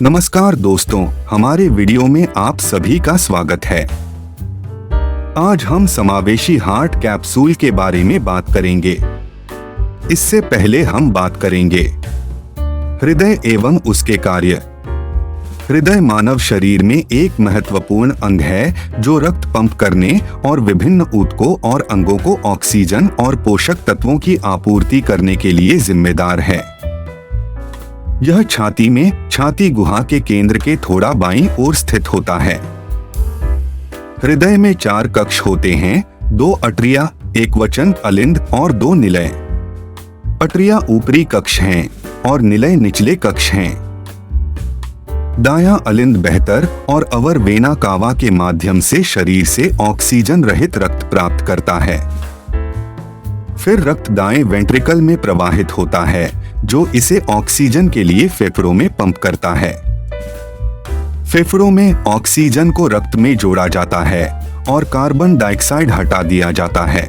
नमस्कार दोस्तों, हमारे वीडियो में आप सभी का स्वागत है। आज हम समावेशी हार्ट कैप्सूल के बारे में बात करेंगे। इससे पहले हम बात करेंगे हृदय एवं उसके कार्य। हृदय मानव शरीर में एक महत्वपूर्ण अंग है जो रक्त पंप करने और विभिन्न ऊतकों और अंगों को ऑक्सीजन और पोषक तत्वों की आपूर्ति करने के लिए जिम्मेदार है। यह छाती में छाती गुहा के केंद्र के थोड़ा बाईं ओर स्थित होता है। हृदय में 4 कक्ष होते हैं, 2 अट्रिया, एकवचन अलिंद और 2 निलय। अट्रिया ऊपरी कक्ष हैं और निलय निचले कक्ष हैं। दायां अलिंद बेहतर और अवर वेना कावा के माध्यम से शरीर से ऑक्सीजन रहित रक्त प्राप्त करता है। फिर रक्त दाएं वेंट्रिकल में प्रवाहित होता है जो इसे ऑक्सीजन के लिए फेफड़ों में पंप करता है। फेफड़ों में ऑक्सीजन को रक्त में जोड़ा जाता है और कार्बन डाइऑक्साइड हटा दिया जाता है।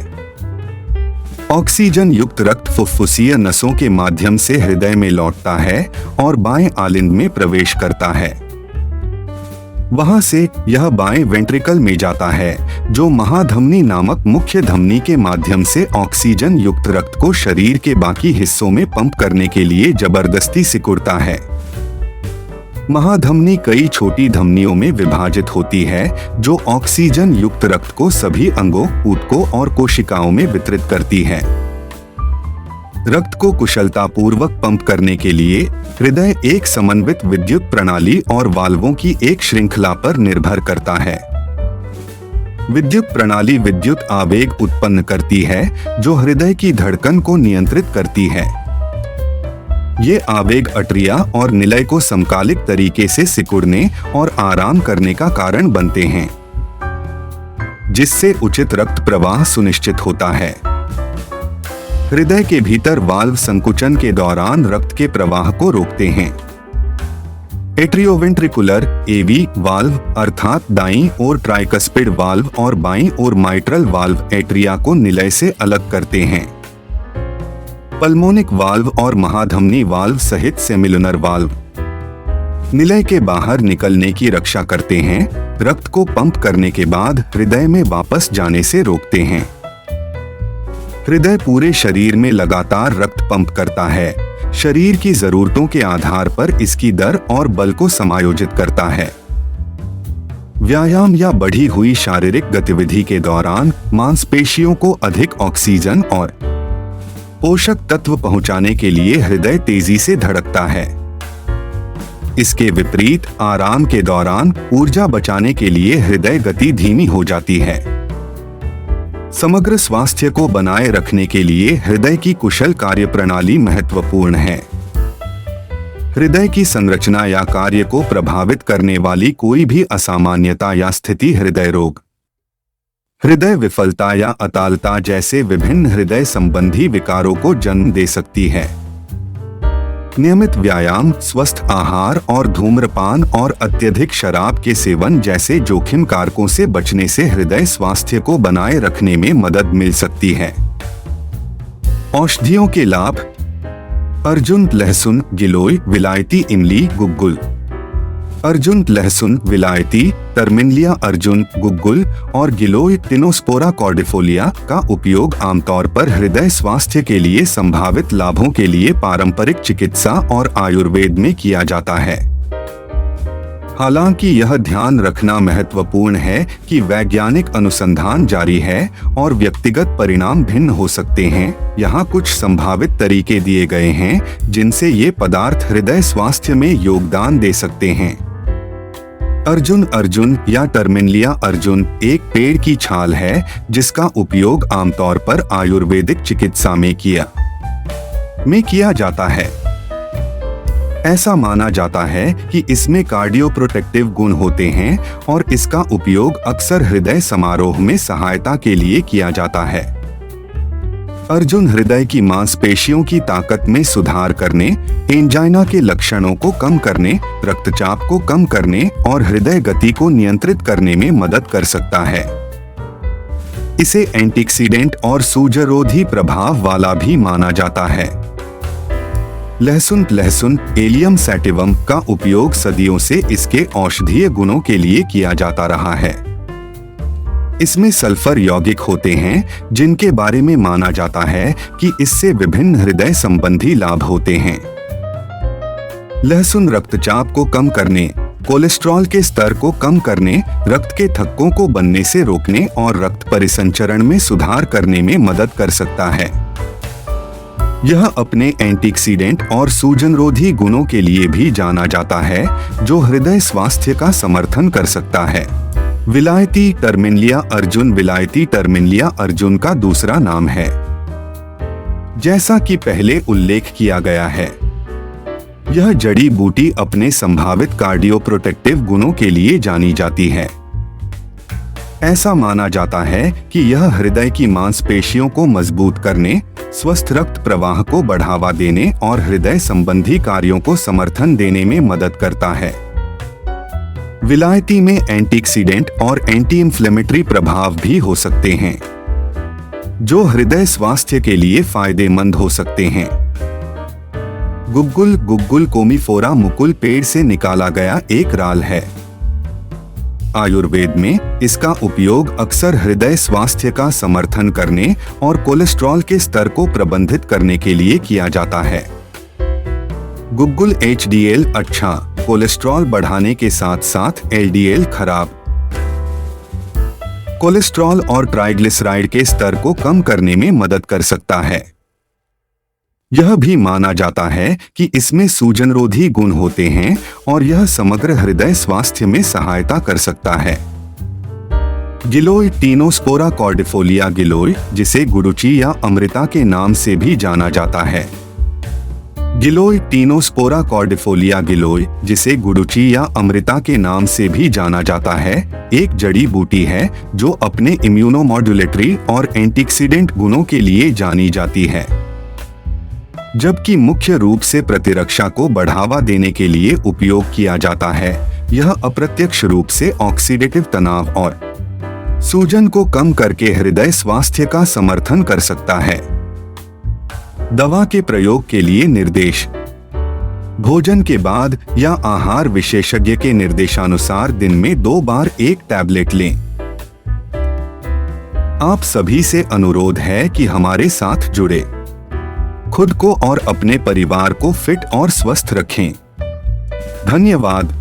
ऑक्सीजन युक्त रक्त फुफ्फुसीय नसों के माध्यम से हृदय में लौटता है और बाएं आलिंद में प्रवेश करता है। वहां से यह बाएं वेंट्रिकल में जाता है जो महाधमनी नामक मुख्य धमनी के माध्यम से ऑक्सीजन युक्त रक्त को शरीर के बाकी हिस्सों में पंप करने के लिए जबरदस्ती सिकुड़ता है। महाधमनी कई छोटी धमनियों में विभाजित होती है जो ऑक्सीजन युक्त रक्त को सभी अंगों, ऊतकों और कोशिकाओं में वितरित करती है। रक्त को कुशलतापूर्वक पंप करने के लिए हृदय एक समन्वित विद्युत प्रणाली और वाल्वों की एक श्रृंखला पर निर्भर करता है। विद्युत प्रणाली विद्युत आवेग उत्पन्न करती है जो हृदय की धड़कन को नियंत्रित करती है। ये आवेग अट्रिया और निलय को समकालिक तरीके से सिकुड़ने और आराम करने का कारण बनते हैं, जिससे उचित रक्त प्रवाह सुनिश्चित होता है। हृदय के भीतर वाल्व संकुचन के दौरान रक्त के प्रवाह को रोकते हैं। एट्रियोवेंट्रिकुलर एवी वाल्व अर्थात दाईं ओर ट्राइकस्पिड वाल्व और बाईं ओर माइट्रल वाल्व एट्रिया को निलय से अलग करते हैं। पल्मोनिक वाल्व और महाधमनी वाल्व सहित सेमिलुनर वाल्व निलय के बाहर निकलने की रक्षा करते हैं, रक्त को पंप करने के बाद हृदय में वापस जाने से रोकते हैं। हृदय पूरे शरीर में लगातार रक्त पंप करता है। शरीर की जरूरतों के आधार पर इसकी दर और बल को समायोजित करता है। व्यायाम या बढ़ी हुई शारीरिक गतिविधि के दौरान मांसपेशियों को अधिक ऑक्सीजन और पोषक तत्व पहुंचाने के लिए हृदय तेजी से धड़कता है। इसके विपरीत आराम के दौरान ऊर्जा बचाने के लिए हृदय गति धीमी हो जाती है। समग्र स्वास्थ्य को बनाए रखने के लिए हृदय की कुशल कार्यप्रणाली महत्वपूर्ण है। हृदय की संरचना या कार्य को प्रभावित करने वाली कोई भी असामान्यता या स्थिति हृदय रोग, हृदय विफलता या अतालता जैसे विभिन्न हृदय संबंधी विकारों को जन्म दे सकती है। नियमित व्यायाम, स्वस्थ आहार और धूम्रपान और अत्यधिक शराब के सेवन जैसे जोखिम कारकों से बचने से हृदय स्वास्थ्य को बनाए रखने में मदद मिल सकती है। औषधियों के लाभ: अर्जुन लहसुन गिलोय विलायती इमली गुग्गुल। अर्जुन लहसुन विलायती, टर्मिनलिया अर्जुन गुग्गुल और गिलोय टिनोस्पोरा कॉर्डिफोलिया का उपयोग आमतौर पर हृदय स्वास्थ्य के लिए संभावित लाभों के लिए पारंपरिक चिकित्सा और आयुर्वेद में किया जाता है। हालांकि यह ध्यान रखना महत्वपूर्ण है कि वैज्ञानिक अनुसंधान जारी है और व्यक्तिगत परिणाम भिन्न हो सकते हैं। यहाँ कुछ संभावित तरीके दिए गए हैं जिनसे ये पदार्थ हृदय स्वास्थ्य में योगदान दे सकते हैं। अर्जुन अर्जुन या टर्मिनलिया अर्जुन एक पेड़ की छाल है जिसका उपयोग आमतौर पर आयुर्वेदिक चिकित्सा में किया जाता है। ऐसा माना जाता है कि इसमें कार्डियोप्रोटेक्टिव गुण होते हैं और इसका उपयोग अक्सर हृदय समारोह में सहायता के लिए किया जाता है। अर्जुन हृदय की मांसपेशियों की ताकत में सुधार करने, एंजाइना के लक्षणों को कम करने, रक्तचाप को कम करने और हृदय गति को नियंत्रित करने में मदद कर सकता है। इसे एंटीऑक्सीडेंट और सूजरोधी प्रभाव वाला भी माना जाता है। लहसुन एलियम सैटिवम का उपयोग सदियों से इसके औषधीय गुणों के लिए किया जाता रहा है। इसमें सल्फर यौगिक होते हैं जिनके बारे में माना जाता है कि इससे विभिन्न हृदय संबंधी लाभ होते हैं। लहसुन रक्तचाप को कम करने, कोलेस्ट्रॉल के स्तर को कम करने, रक्त के थक्कों को बनने से रोकने और रक्त परिसंचरण में सुधार करने में मदद कर सकता है। यह अपने एंटीऑक्सीडेंट और सूजनरोधी गुणों के लिए भी जाना जाता है, जो हृदय स्वास्थ्य का समर्थन कर सकता है। विलायती टर्मिनलिया अर्जुन विलायती टर्मिनलिया अर्जुन का दूसरा नाम है। जैसा कि पहले उल्लेख किया गया है, यह जड़ी बूटी अपने संभावित कार्डियोप्रोटेक्टिव गुणों के लिए जानी जाती है। ऐसा माना जाता है कि यह हृदय की मांसपेशियों को मजबूत करने, स्वस्थ रक्त प्रवाह को बढ़ावा देने और हृदय संबंधी कार्यों को समर्थन देने में मदद करता है। विलायती में एंटीऑक्सीडेंट और एंटी इंफ्लेमेटरी प्रभाव भी हो सकते हैं, जो हृदय स्वास्थ्य के लिए फायदेमंद हो सकते हैं। गुग्गुल कोमीफोरा मुकुल पेड़ से निकाला गया एक राल है। आयुर्वेद में इसका उपयोग अक्सर हृदय स्वास्थ्य का समर्थन करने और कोलेस्ट्रॉल के स्तर को प्रबंधित करने के लिए किया जाता है। गुग्गुल HDL अच्छा, कोलेस्ट्रॉल बढ़ाने के साथ साथ LDL खराब, कोलेस्ट्रॉल और ट्राइग्लिसराइड के स्तर को कम करने में मदद कर सकता है। यह भी माना जाता है कि इसमें सूजनरोधी गुण होते हैं और यह समग्र हृदय स्वास्थ्य में सहायता कर सकता है। गिलोय टीनोस्पोरा कॉर्डिफोलिया गिलोय, जिसे गुडुचि या अमृता के नाम से भी जाना जाता है। गिलोय टीनोस्पोरा कॉर्डिफोलिया गिलोय, जिसे गुडुचि या अमृता के नाम से भी जाना जाता है, एक जड़ी बूटी है जो अपने इम्यूनोमॉड्यूलेटरी और एंटीऑक्सीडेंट गुणों के लिए जानी जाती है, जबकि मुख्य रूप से प्रतिरक्षा को बढ़ावा देने के लिए उपयोग किया जाता है। यह अप्रत्यक्ष रूप से ऑक्सीडेटिव तनाव और सूजन को कम करके हृदय स्वास्थ्य का समर्थन कर सकता है। दवा के प्रयोग के लिए निर्देश: भोजन के बाद या आहार विशेषज्ञ के निर्देशानुसार दिन में 2 बार एक टैबलेट लें। आप सभी से अनुरोध है कि हमारे साथ जुड़े, खुद को और अपने परिवार को फिट और स्वस्थ रखें। धन्यवाद।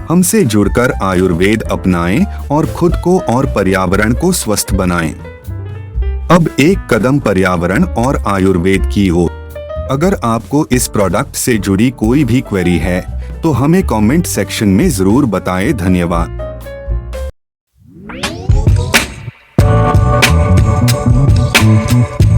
हमसे जुड़कर आयुर्वेद अपनाएं और खुद को और पर्यावरण को स्वस्थ बनाएं। अब एक कदम पर्यावरण और आयुर्वेद की ओर। अगर आपको इस प्रोडक्ट से जुड़ी कोई भी क्वेरी है तो हमें कमेंट सेक्शन में जरूर बताएं। धन्यवाद।